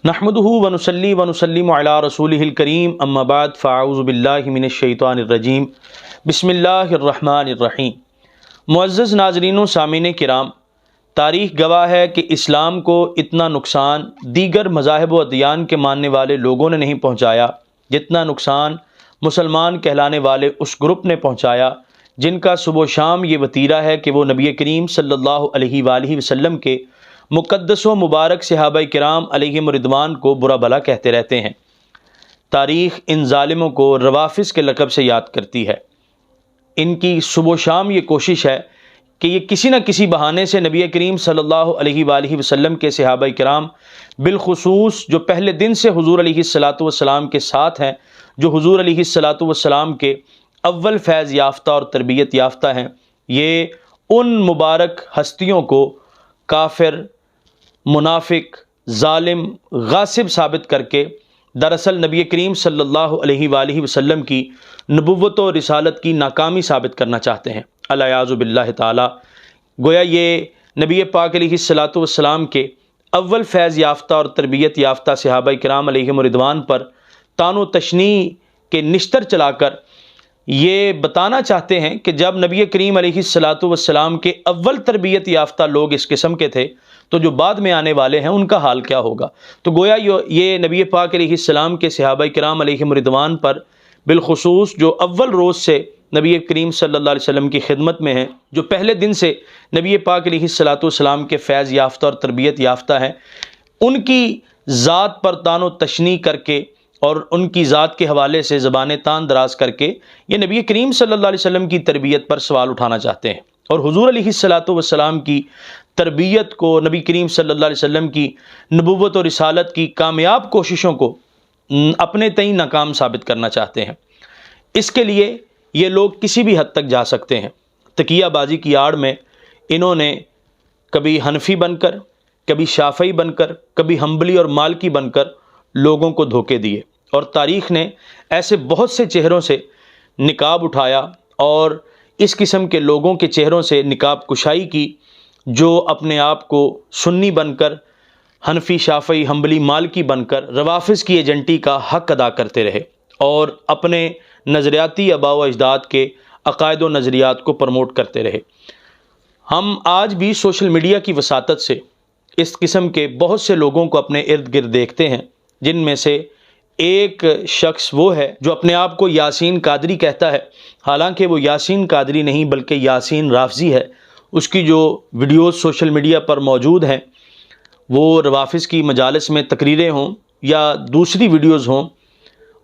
نحمدہ ونصلی ونسلم علی رسولہ الکریم اما بعد فاعوذ باللہ من الشیطان الرجیم بسم اللہ الرحمن الرحیم۔ معزز ناظرین و سامعین کرام، تاریخ گواہ ہے کہ اسلام کو اتنا نقصان دیگر مذاہب و ادیان کے ماننے والے لوگوں نے نہیں پہنچایا جتنا نقصان مسلمان کہلانے والے اس گروپ نے پہنچایا جن کا صبح و شام یہ وتیرہ ہے کہ وہ نبی کریم صلی اللہ علیہ وآلہ وسلم کے مقدس و مبارک صحابہ کرام علیہم رضوان کو برا بھلا کہتے رہتے ہیں۔ تاریخ ان ظالموں کو روافض کے لقب سے یاد کرتی ہے۔ ان کی صبح و شام یہ کوشش ہے کہ یہ کسی نہ کسی بہانے سے نبی کریم صلی اللہ علیہ وآلہ وسلم کے صحابہ کرام، بالخصوص جو پہلے دن سے حضور علیہ الصلاۃ والسلام کے ساتھ ہیں، جو حضور علیہ الصلاۃ والسلام کے اول فیض یافتہ اور تربیت یافتہ ہیں، یہ ان مبارک ہستیوں کو کافر، منافق، ظالم، غاصب ثابت کر کے دراصل نبی کریم صلی اللہ علیہ وآلہ وسلم کی نبوت و رسالت کی ناکامی ثابت کرنا چاہتے ہیں، العیاذ باللہ تعالی۔ گویا یہ نبی پاک علیہ الصلاۃ والسلام کے اول فیض یافتہ اور تربیت یافتہ صحابہ کرام علیہم رضوان پر طعن و تشنیع کے نشتر چلا کر یہ بتانا چاہتے ہیں کہ جب نبی کریم علیہ الصلاۃ والسلام کے اول تربیت یافتہ لوگ اس قسم کے تھے تو جو بعد میں آنے والے ہیں ان کا حال کیا ہوگا۔ تو گویا یہ نبی پاک علیہ السلام کے صحابہ کرام علیہم رضوان پر بالخصوص جو اول روز سے نبی کریم صلی اللہ علیہ وسلم کی خدمت میں ہیں، جو پہلے دن سے نبی پاک علیہ الصلاۃ والسلام کے فیض یافتہ اور تربیت یافتہ ہیں، ان کی ذات پر طعن و تشنیع کر کے اور ان کی ذات کے حوالے سے زبان تان دراز کر کے یہ نبی کریم صلی اللہ علیہ وسلم کی تربیت پر سوال اٹھانا چاہتے ہیں، اور حضور علیہ الصلاۃ والسلام کی تربیت کو، نبی کریم صلی اللہ علیہ وسلم کی نبوت و رسالت کی کامیاب کوششوں کو اپنے تئیں ناکام ثابت کرنا چاہتے ہیں۔ اس کے لیے یہ لوگ کسی بھی حد تک جا سکتے ہیں۔ تقیہ بازی کی آڑ میں انہوں نے کبھی حنفی بن کر، کبھی شافعی بن کر، کبھی حنبلی اور مالکی بن کر لوگوں کو دھوکے دیے، اور تاریخ نے ایسے بہت سے چہروں سے نقاب اٹھایا اور اس قسم کے لوگوں کے چہروں سے نقاب کشائی کی جو اپنے آپ کو سنی بن کر، حنفی، شافعی، حنبلی، مالکی بن کر روافض کی ایجنٹی کا حق ادا کرتے رہے اور اپنے نظریاتی آباء و اجداد کے عقائد و نظریات کو پروموٹ کرتے رہے۔ ہم آج بھی سوشل میڈیا کی وساطت سے اس قسم کے بہت سے لوگوں کو اپنے ارد گرد دیکھتے ہیں، جن میں سے ایک شخص وہ ہے جو اپنے آپ کو یاسین قادری کہتا ہے، حالانکہ وہ یاسین قادری نہیں بلکہ یاسین رافضی ہے۔ اس کی جو ویڈیوز سوشل میڈیا پر موجود ہیں، وہ روافض کی مجالس میں تقریریں ہوں یا دوسری ویڈیوز ہوں،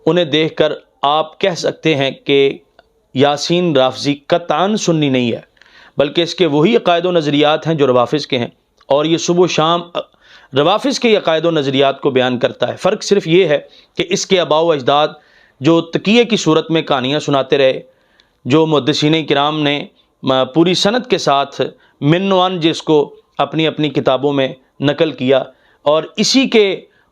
انہیں دیکھ کر آپ کہہ سکتے ہیں کہ یاسین رافضی قطعاً سنی نہیں ہے، بلکہ اس کے وہی عقائد و نظریات ہیں جو روافض کے ہیں، اور یہ صبح و شام روافض کے عقائد و نظریات کو بیان کرتا ہے۔ فرق صرف یہ ہے کہ اس کے آباء و اجداد جو تقیے کی صورت میں کہانیاں سناتے رہے، جو محدثین کرام نے پوری سند کے ساتھ من و عن جس کو اپنی اپنی کتابوں میں نقل کیا، اور اسی کے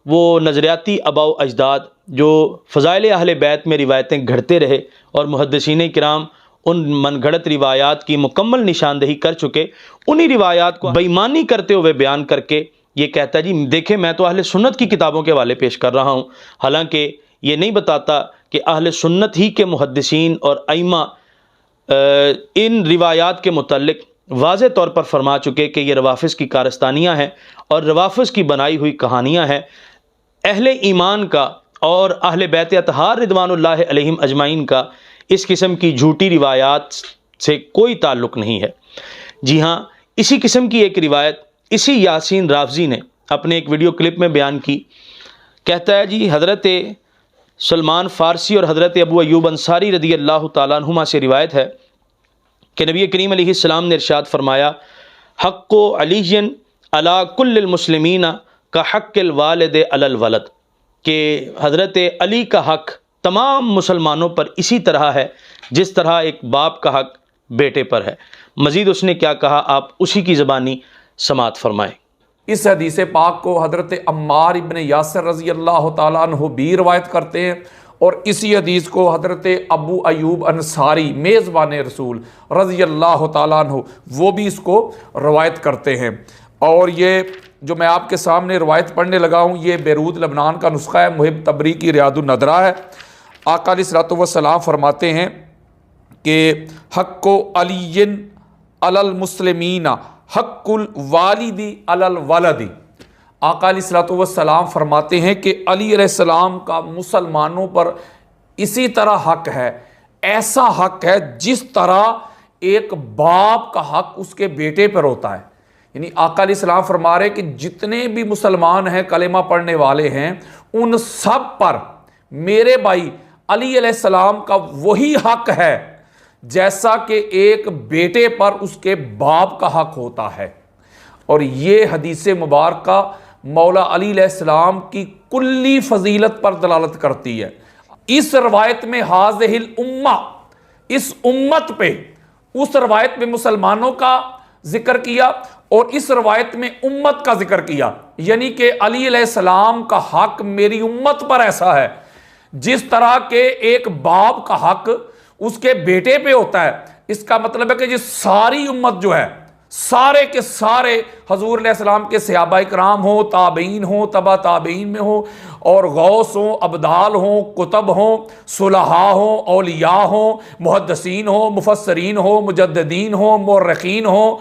وہ نظریاتی آباء و اجداد جو فضائل اہل بیت میں روایتیں گھڑتے رہے، اور محدثین کرام ان من گھڑت روایات کی مکمل نشاندہی کر چکے، انہی روایات کو بے ایمانی کرتے ہوئے بیان کر کے یہ کہتا ہے جی دیکھیں میں تو اہل سنت کی کتابوں کے حوالے پیش کر رہا ہوں، حالانکہ یہ نہیں بتاتا کہ اہل سنت ہی کے محدثین اور ائمہ ان روایات کے متعلق واضح طور پر فرما چکے کہ یہ روافض کی کارستانیاں ہیں اور روافض کی بنائی ہوئی کہانیاں ہیں۔ اہل ایمان کا اور اہل بیت اطہار رضوان اللہ علیہم اجمعین کا اس قسم کی جھوٹی روایات سے کوئی تعلق نہیں ہے۔ جی ہاں، اسی قسم کی ایک روایت اسی یاسین رافضی نے اپنے ایک ویڈیو کلپ میں بیان کی۔ کہتا ہے جی حضرت سلمان فارسی اور حضرت ابو ایوب انصاری رضی اللہ تعالیٰ عنہما سے روایت ہے کہ نبی کریم علیہ السلام نے ارشاد فرمایا، حق علی علی کل المسلمین کا حق الوالد علی الولد، کہ حضرت علی کا حق تمام مسلمانوں پر اسی طرح ہے جس طرح ایک باپ کا حق بیٹے پر ہے۔ مزید اس نے کیا کہا، آپ اسی کی زبانی سماعت فرمائیں۔ اس حدیث پاک کو حضرت عمار ابن یاسر رضی اللہ تعالیٰ عنہ بھی روایت کرتے ہیں، اور اسی حدیث کو حضرت ابو ایوب انصاری میزبان رسول رضی اللہ تعالیٰ عنہ وہ بھی اس کو روایت کرتے ہیں۔ اور یہ جو میں آپ کے سامنے روایت پڑھنے لگا ہوں یہ بیروت لبنان کا نسخہ ہے، محب تبری کی ریاض النظرہ ہے۔ آقا علیہ الصلوۃ والسلام فرماتے ہیں کہ حق علی علی المسلمین حق الوالد علی الولد۔ آقا علیہ الصلوۃ والسلام فرماتے ہیں کہ علی علیہ السلام کا مسلمانوں پر اسی طرح حق ہے، ایسا حق ہے جس طرح ایک باپ کا حق اس کے بیٹے پر ہوتا ہے۔ یعنی آقا علیہ السلام فرما رہے کہ جتنے بھی مسلمان ہیں کلمہ پڑھنے والے ہیں ان سب پر میرے بھائی علی علیہ السلام کا وہی حق ہے جیسا کہ ایک بیٹے پر اس کے باپ کا حق ہوتا ہے۔ اور یہ حدیث مبارکہ مولا علی علیہ السلام کی کلی فضیلت پر دلالت کرتی ہے۔ اس روایت میں ہاذہ الامہ، اس امت پہ، اس روایت میں مسلمانوں کا ذکر کیا اور اس روایت میں امت کا ذکر کیا، یعنی کہ علی علیہ السلام کا حق میری امت پر ایسا ہے جس طرح کہ ایک باپ کا حق اس کے بیٹے پہ ہوتا ہے۔ اس کا مطلب ہے کہ یہ ساری امت جو ہے، سارے کے سارے حضور علیہ السلام کے صحابہ کرام ہوں، تابعین ہوں، تبع تابعین میں ہوں، اور غوث ہوں، ابدال ہوں، کتب ہوں، صلحاء ہوں، اولیاء ہوں، محدثین ہوں، مفسرین ہوں، مجددین ہوں، مورخین ہوں،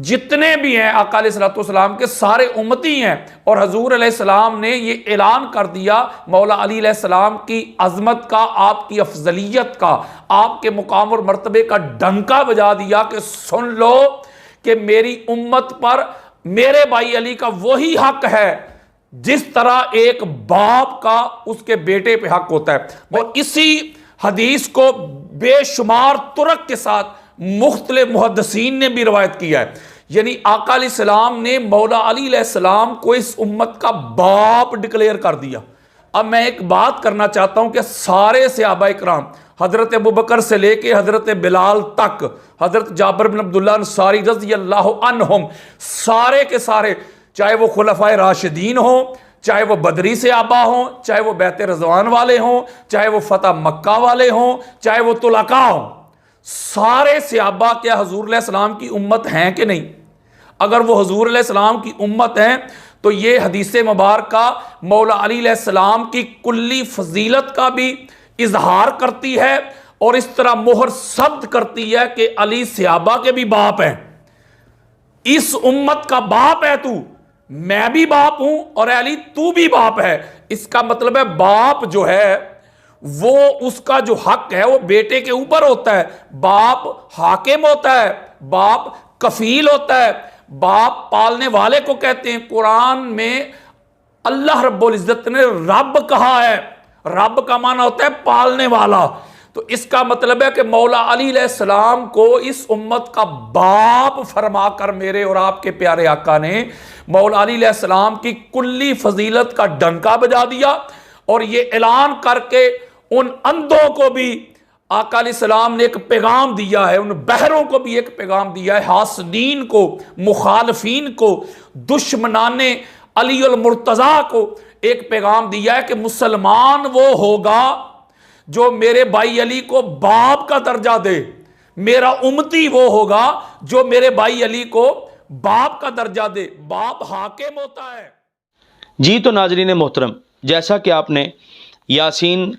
جتنے بھی ہیں آقا علیہ الصلوۃ والسلام کے سارے امتی ہیں۔ اور حضور علیہ السلام نے یہ اعلان کر دیا مولا علی علیہ السلام کی عظمت کا، آپ کی افضلیت کا، آپ کے مقام اور مرتبے کا ڈنکا بجا دیا کہ سن لو کہ میری امت پر میرے بھائی علی کا وہی حق ہے جس طرح ایک باپ کا اس کے بیٹے پہ حق ہوتا ہے۔ اور اسی حدیث کو بے شمار طرق کے ساتھ مختلف محدثین نے بھی روایت کیا ہے۔ یعنی آقا علیہ السلام نے مولا علی علیہ السلام کو اس امت کا باپ ڈکلیئر کر دیا۔ اب میں ایک بات کرنا چاہتا ہوں کہ سارے صحابہ کرام، حضرت ابوبکر سے لے کے حضرت بلال تک، حضرت جابر بن عبداللہ انصاری رضی اللہ عنہم، سارے کے سارے، چاہے وہ خلفائے راشدین ہوں، چاہے وہ بدری صحابہ ہوں، چاہے وہ بیعت رضوان والے ہوں، چاہے وہ فتح مکہ والے ہوں، چاہے وہ طلقاء ہوں، سارے صحابہ کیا حضور علیہ السلام کی امت ہیں کہ نہیں؟ اگر وہ حضور علیہ السلام کی امت ہیں تو یہ حدیث مبارکہ مولا علی علیہ السلام کی کلی فضیلت کا بھی اظہار کرتی ہے اور اس طرح مہر ثبت کرتی ہے کہ علی صحابہ کے بھی باپ ہیں، اس امت کا باپ ہے تو، میں بھی باپ ہوں اور علی تو بھی باپ ہے۔ اس کا مطلب ہے باپ جو ہے وہ اس کا جو حق ہے وہ بیٹے کے اوپر ہوتا ہے۔ باپ حاکم ہوتا ہے، باپ کفیل ہوتا ہے، باپ پالنے والے کو کہتے ہیں۔ قرآن میں اللہ رب العزت نے رب کہا ہے، رب کا معنی ہوتا ہے پالنے والا۔ تو اس کا مطلب ہے کہ مولا علی علیہ السلام کو اس امت کا باپ فرما کر میرے اور آپ کے پیارے آقا نے مولا علی علیہ السلام کی کلی فضیلت کا ڈنکا بجا دیا، اور یہ اعلان کر کے ان اندھوں کو بھی آقا علیہ السلام نے ایک پیغام دیا ہے، ان بہروں کو بھی ایک پیغام دیا ہے، حاسدین کو، مخالفین کو، دشمنان علی المرتضیٰ کو ایک پیغام دیا ہے کہ مسلمان وہ ہوگا جو میرے بھائی علی کو باپ کا درجہ دے، میرا امتی وہ ہوگا جو میرے بھائی علی کو باپ کا درجہ دے۔ باپ حاکم ہوتا ہے۔ جی تو ناظرین محترم، جیسا کہ آپ نے یاسین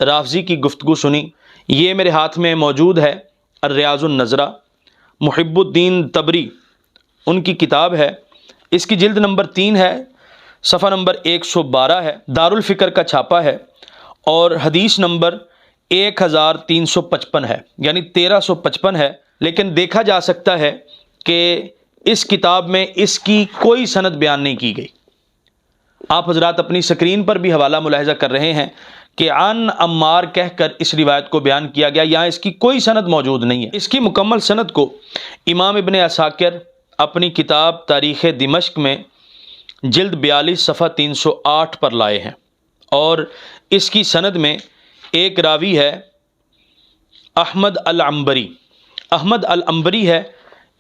رافضی کی گفتگو سنی، یہ میرے ہاتھ میں موجود ہے الریاض النظرہ، محب الدین تبری ان کی کتاب ہے، اس کی جلد نمبر 3 ہے، صفحہ نمبر 112 ہے، دارالفکر کا چھاپا ہے، اور حدیث نمبر 1355 ہے، یعنی 1355 ہے۔ لیکن دیکھا جا سکتا ہے کہ اس کتاب میں اس کی کوئی سند بیان نہیں کی گئی۔ آپ حضرات اپنی سکرین پر بھی حوالہ ملاحظہ کر رہے ہیں کہ عن عمار کہہ کر اس روایت کو بیان کیا گیا، یہاں اس کی کوئی سند موجود نہیں ہے۔ اس کی مکمل سند کو امام ابن عساکر اپنی کتاب تاریخ دمشق میں جلد 42 صفحہ 308 پر لائے ہیں، اور اس کی سند میں ایک راوی ہے احمد العنبری۔ احمد العنبری ہے،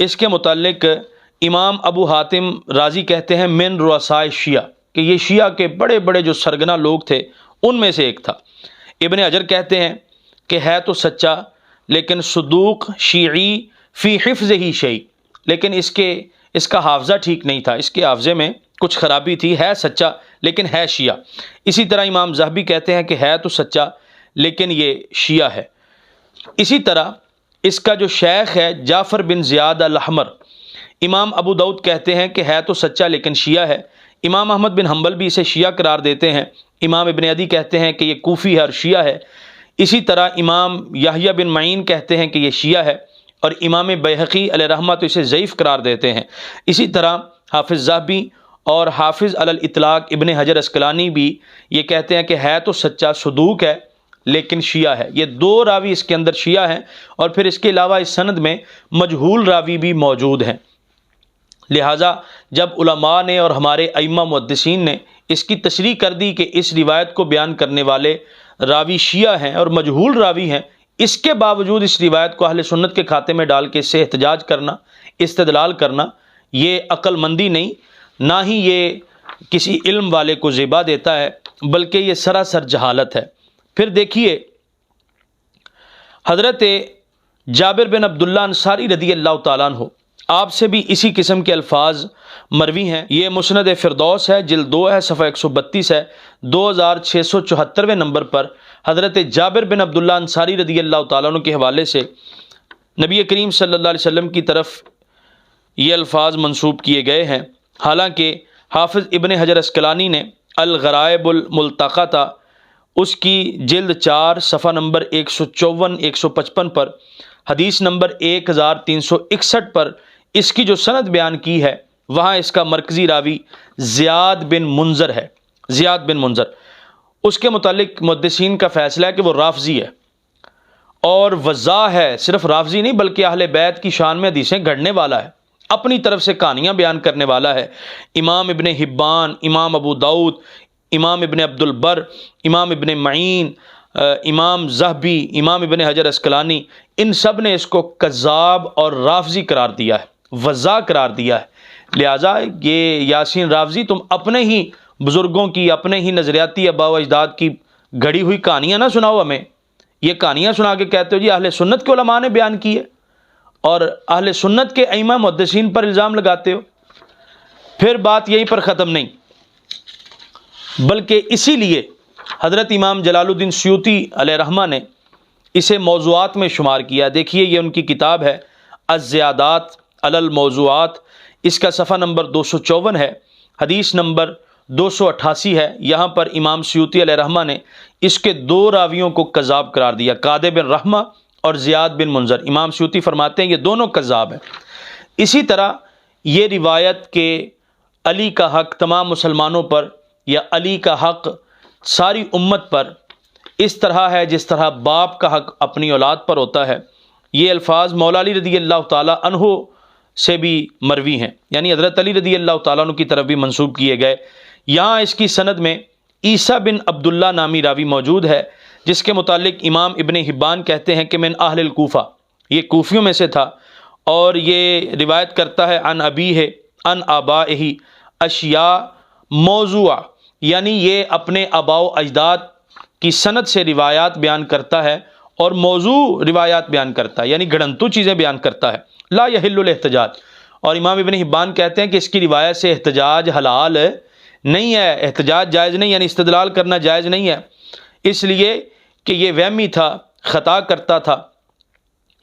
اس کے متعلق امام ابو حاتم رازی کہتے ہیں من رؤساء شیعہ، کہ یہ شیعہ کے بڑے بڑے جو سرگنا لوگ تھے ان میں سے ایک تھا۔ ابن حجر کہتے ہیں کہ ہے تو سچا لیکن صدوق شیعی فی حفظ ہی شیء، لیکن اس کا حافظہ ٹھیک نہیں تھا، اس کے حافظے میں کچھ خرابی تھی، ہے سچا لیکن ہے شیعہ۔ اسی طرح امام ذہبی کہتے ہیں کہ ہے تو سچا لیکن یہ شیعہ ہے۔ اسی طرح اس کا جو شیخ ہے جعفر بن زیاد الاحمر، امام ابو داؤد کہتے ہیں کہ ہے تو سچا لیکن شیعہ ہے۔ امام احمد بن حنبل بھی اسے شیعہ قرار دیتے ہیں۔ امام ابن عدی کہتے ہیں کہ یہ کوفی ہے اور شیعہ ہے۔ اسی طرح امام یحییٰ بن معین کہتے ہیں کہ یہ شیعہ ہے، اور امام بیہقی علیہ رحمہ تو اسے ضعیف قرار دیتے ہیں۔ اسی طرح حافظ ذہبی اور حافظ علی الاطلاق ابن حجر اسقلانی بھی یہ کہتے ہیں کہ ہے تو سچا، صدوق ہے لیکن شیعہ ہے۔ یہ دو راوی اس کے اندر شیعہ ہیں، اور پھر اس کے علاوہ اس سند میں مجہول راوی بھی موجود ہیں۔ لہٰذا جب علماء نے اور ہمارے ائمہ محدثین نے اس کی تشریح کر دی کہ اس روایت کو بیان کرنے والے راوی شیعہ ہیں اور مجہول راوی ہیں، اس کے باوجود اس روایت کو اہل سنت کے کھاتے میں ڈال کے اس سے احتجاج کرنا، استدلال کرنا، یہ عقل مندی نہیں، نہ ہی یہ کسی علم والے کو زیبا دیتا ہے، بلکہ یہ سراسر جہالت ہے۔ پھر دیکھیے حضرت جابر بن عبداللہ انصاری رضی اللہ تعالیٰ عنہ، آپ سے بھی اسی قسم کے الفاظ مروی ہیں۔ یہ مسند فردوس ہے، جلد 2 ہے، صفحہ 132 ہے، 2674 نمبر پر حضرت جابر بن عبداللہ انصاری رضی اللہ تعالیٰ عنہ کے حوالے سے نبی کریم صلی اللہ علیہ وسلم کی طرف یہ الفاظ منسوب کیے گئے ہیں۔ حالانکہ حافظ ابن حجر اسقلانی نے الغرائب الملتقطہ اس کی جلد 4 صفحہ نمبر 154 155 پر حدیث نمبر 1361 پر اس کی جو سند بیان کی ہے، وہاں اس کا مرکزی راوی زیاد بن منذر ہے۔ زیاد بن منذر، اس کے متعلق محدثین کا فیصلہ ہے کہ وہ رافضی ہے اور وضاح ہے، صرف رافضی نہیں بلکہ اہل بیت کی شان میں حدیثیں گھڑنے والا ہے، اپنی طرف سے کہانیاں بیان کرنے والا ہے۔ امام ابن حبان، امام ابو داؤد، امام ابن عبد البر، امام ابن معین، امام ذہبی، امام ابن حجر اسقلانی، ان سب نے اس کو کذاب اور رافضی قرار دیا ہے، وضاح قرار دیا ہے۔ لہٰذا یہ یاسین رافضی، تم اپنے ہی بزرگوں کی، اپنے ہی نظریاتی آباء و اجداد کی گھڑی ہوئی کہانیاں نہ سناؤ ہمیں، یہ کہانیاں سنا کے کہتے ہو جی اہل سنت کے علماء نے بیان کی ہے، اور اہل سنت کے ائمہ محدثین پر الزام لگاتے ہو۔ پھر بات یہیں پر ختم نہیں، بلکہ اسی لیے حضرت امام جلال الدین سیوطی علیہ رحمہ نے اسے موضوعات میں شمار کیا۔ دیکھیے یہ ان کی کتاب ہے الزیادات علی الموضوعات، اس کا صفحہ نمبر 254 ہے، حدیث نمبر 288 ہے۔ یہاں پر امام سیوطی علیہ رحمہ نے اس کے 2 راویوں کو کذاب قرار دیا، قادہ بن رحمہ اور زیاد بن منذر۔ امام سیوطی فرماتے ہیں یہ دونوں کذاب ہیں۔ اسی طرح یہ روایت کہ علی کا حق تمام مسلمانوں پر یا علی کا حق ساری امت پر اس طرح ہے جس طرح باپ کا حق اپنی اولاد پر ہوتا ہے، یہ الفاظ مولا علی رضی اللہ تعالیٰ عنہ سے بھی مروی ہیں، یعنی حضرت علی رضی اللہ تعالیٰ عنہ کی طرف بھی منسوب کیے گئے۔ یہاں اس کی سند میں عیسیٰ بن عبداللہ نامی راوی موجود ہے، جس کے متعلق امام ابن حبان کہتے ہیں کہ من اہل الکوفہ، یہ کوفیوں میں سے تھا، اور یہ روایت کرتا ہے عن ابیہ عن آبائہ اشیاء موضوع، یعنی یہ اپنے آباء و اجداد کی سند سے روایات بیان کرتا ہے اور موضوع روایات بیان کرتا ہے، یعنی گھڑنتو چیزیں بیان کرتا ہے۔ لا یحل الاحتجاج، اور امام ابن حبان کہتے ہیں کہ اس کی روایت سے احتجاج حلال نہیں ہے، احتجاج جائز نہیں، یعنی استدلال کرنا جائز نہیں ہے، اس لیے کہ یہ وہمی تھا، خطا کرتا تھا،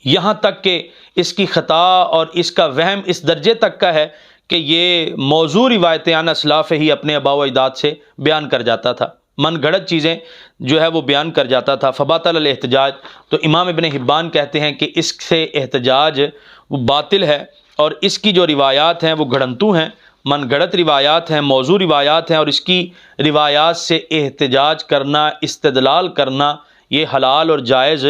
یہاں تک کہ اس کی خطا اور اس کا وہم اس درجے تک کا ہے کہ یہ موضوع روایتیں عن اسلاف ہی اپنے آباء و اجداد سے بیان کر جاتا تھا، من گھڑت چیزیں جو ہے وہ بیان کر جاتا تھا۔ فباطل الاحتجاج، تو امام ابن حبان کہتے ہیں کہ اس سے احتجاج وہ باطل ہے، اور اس کی جو روایات ہیں وہ گھڑنتو ہیں، من گھڑت روایات ہیں، موضوع روایات ہیں، اور اس کی روایات سے احتجاج کرنا، استدلال کرنا یہ حلال اور جائز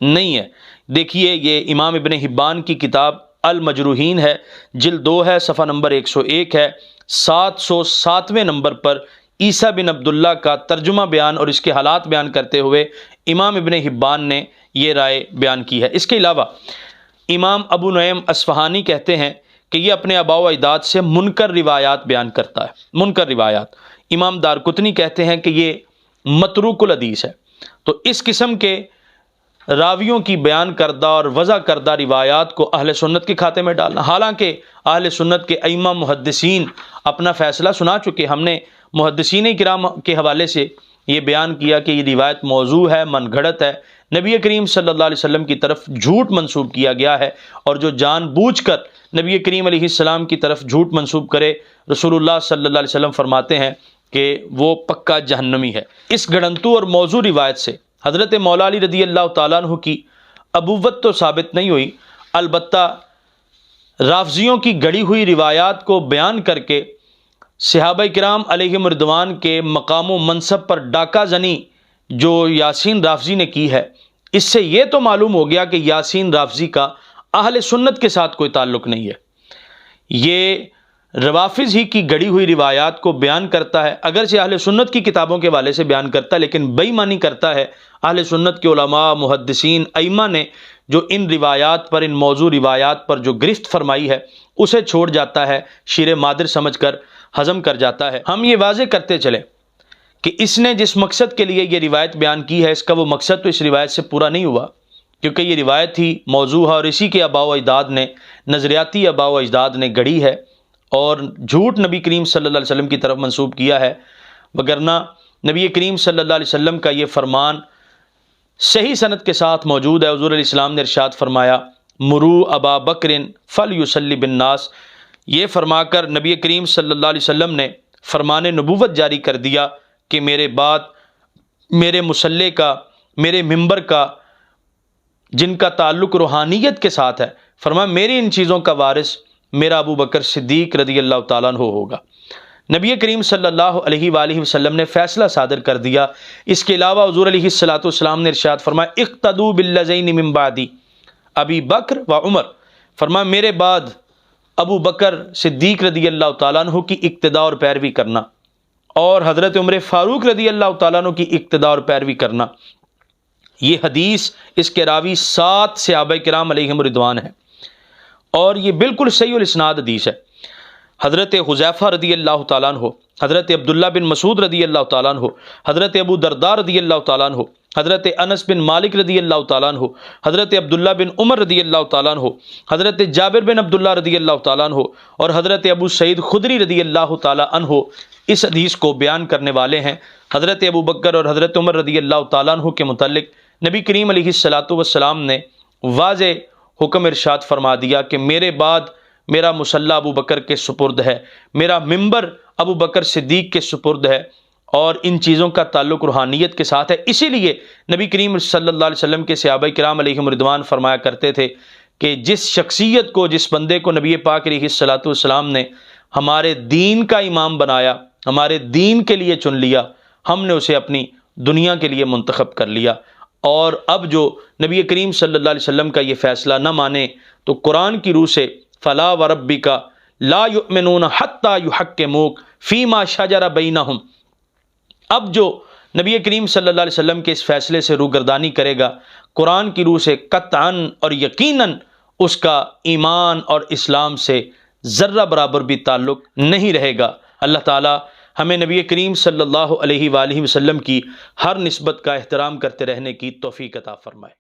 نہیں ہے۔ دیکھیے یہ امام ابن حبان کی کتاب المجروحین ہے، جلد 2 ہے، صفحہ نمبر 101 ہے، 707ویں نمبر پر عیسیٰ بن عبداللہ کا ترجمہ بیان اور اس کے حالات بیان کرتے ہوئے امام ابن حبان نے یہ رائے بیان کی ہے۔ اس کے علاوہ امام ابو نعیم اصفہانی کہتے ہیں کہ یہ اپنے آباء و اجداد سے منکر روایات بیان کرتا ہے، منکر روایات۔ امام دارقطنی کہتے ہیں کہ یہ متروک الحدیث ہے۔ تو اس قسم کے راویوں کی بیان کردہ اور وضع کردہ روایات کو اہل سنت کے کھاتے میں ڈالنا، حالانکہ اہل سنت کے ائمہ محدثین اپنا فیصلہ سنا چکے۔ ہم نے محدثین کرام کے حوالے سے یہ بیان کیا کہ یہ روایت موضوع ہے، من گھڑت ہے، نبی کریم صلی اللہ علیہ وسلم کی طرف جھوٹ منسوب کیا گیا ہے، اور جو جان بوجھ کر نبی کریم علیہ السلام کی طرف جھوٹ منسوب کرے، رسول اللہ صلی اللہ علیہ وسلم فرماتے ہیں کہ وہ پکا جہنمی ہے۔ اس گھڑنتو اور موضوع روایت سے حضرت مولا علی رضی اللہ تعالیٰ عنہ کی ابوت تو ثابت نہیں ہوئی، البتہ رافضیوں کی گڑی ہوئی روایات کو بیان کر کے صحابہ کرام علیہم رضوان کے مقام و منصب پر ڈاکہ زنی جو یاسین رافضی نے کی ہے، اس سے یہ تو معلوم ہو گیا کہ یاسین رافضی کا اہل سنت کے ساتھ کوئی تعلق نہیں ہے۔ یہ روافض ہی کی گڑی ہوئی روایات کو بیان کرتا ہے، اگرچہ اہل سنت کی کتابوں کے حوالے سے بیان کرتا ہے، لیکن بے ایمانی کرتا ہے اہل سنت کے علماء، محدثین، ائمہ نے جو ان روایات پر، ان موضوع روایات پر جو گرفت فرمائی ہے، اسے چھوڑ جاتا ہے، شیر مادر سمجھ کر ہضم کر جاتا ہے۔ ہم یہ واضح کرتے چلیں کہ اس نے جس مقصد کے لیے یہ روایت بیان کی ہے، اس کا وہ مقصد تو اس روایت سے پورا نہیں ہوا، کیونکہ یہ روایت ہی موضوع ہے اور اسی کے آباء و اجداد نے، نظریاتی آباء و اجداد نے گڑھی ہے اور جھوٹ نبی کریم صلی اللہ علیہ وسلم کی طرف منسوب کیا ہے، وگرنہ نبی کریم صلی اللہ علیہ وسلم کا یہ فرمان صحیح سند کے ساتھ موجود ہے۔ حضور علیہ السلام نے ارشاد فرمایا، مرو ابا بکر فلیصلی بالناس، یہ فرما کر نبی کریم صلی اللہ علیہ وسلم نے فرمان نبوت جاری کر دیا کہ میرے بعد میرے مصلی کا، میرے ممبر کا، جن کا تعلق روحانیت کے ساتھ ہے، فرمایا میری ان چیزوں کا وارث میرا ابو بکر صدیق رضی اللہ تعالیٰ عنہ ہوگا۔ نبی کریم صلی اللہ علیہ وآلہ وسلم نے فیصلہ صادر کر دیا۔ اس کے علاوہ حضور علیہ السلام نے ارشاد فرمایا، اقتدوا باللذین من بعدی ابی بکر و عمر، فرمایا میرے بعد ابو بکر صدیق رضی اللہ تعالیٰ عنہ کی اقتداء اور پیروی کرنا، اور حضرت عمر فاروق رضی اللہ تعالیٰ عنہ کی اقتداء اور پیروی کرنا۔ یہ حدیث، اس کے راوی 7 صحابہ کرام علیہم رضوان ہیں، اور یہ بالکل صحیح الاسناد حدیث ہے۔ حضرت حذیفہ رضی اللہ تعالیٰ عنہ، حضرت عبداللہ بن مسعود رضی اللہ تعالیٰ عنہ، حضرت ابو درداء رضی اللہ تعالیٰ عنہ، حضرت انس بن مالک رضی اللہ تعالیٰ عنہ، حضرت عبداللہ بن عمر رضی اللہ تعالیٰ عنہ، حضرت جابر بن عبداللہ رضی اللہ تعالیٰ عنہ، اور حضرت ابو سعید خدری رضی اللہ تعالیٰ عنہ اس حدیث کو بیان کرنے والے ہیں۔ حضرت ابو بکر اور حضرت عمر رضی اللہ تعالیٰ عنہ کے متعلق نبی کریم علیہ السلام نے واضح حکم ارشاد فرما دیا کہ میرے بعد میرا مصلی ابو بکر کے سپرد ہے، میرا ممبر ابو بکر صدیق کے سپرد ہے، اور ان چیزوں کا تعلق روحانیت کے ساتھ ہے۔ اسی لیے نبی کریم صلی اللہ علیہ وسلم کے صحابہ کرام علیہم رضوان فرمایا کرتے تھے کہ جس شخصیت کو، جس بندے کو نبی پاک علیہ السلام نے ہمارے دین کا امام بنایا، ہمارے دین کے لیے چن لیا، ہم نے اسے اپنی دنیا کے لیے منتخب کر لیا۔ اور اب جو نبی کریم صلی اللہ علیہ وسلم کا یہ فیصلہ نہ مانے تو قرآن کی روح سے فلا وربک لا یؤمنون حتی یحکموک فیما شجر بینہم، اب جو نبی کریم صلی اللہ علیہ وسلم کے اس فیصلے سے روگردانی کرے گا، قرآن کی روح سے قطعاً اور یقیناً اس کا ایمان اور اسلام سے ذرہ برابر بھی تعلق نہیں رہے گا۔ اللہ تعالی ہمیں نبی کریم صلی اللہ علیہ وآلہ وسلم کی ہر نسبت کا احترام کرتے رہنے کی توفیق عطا فرمائے۔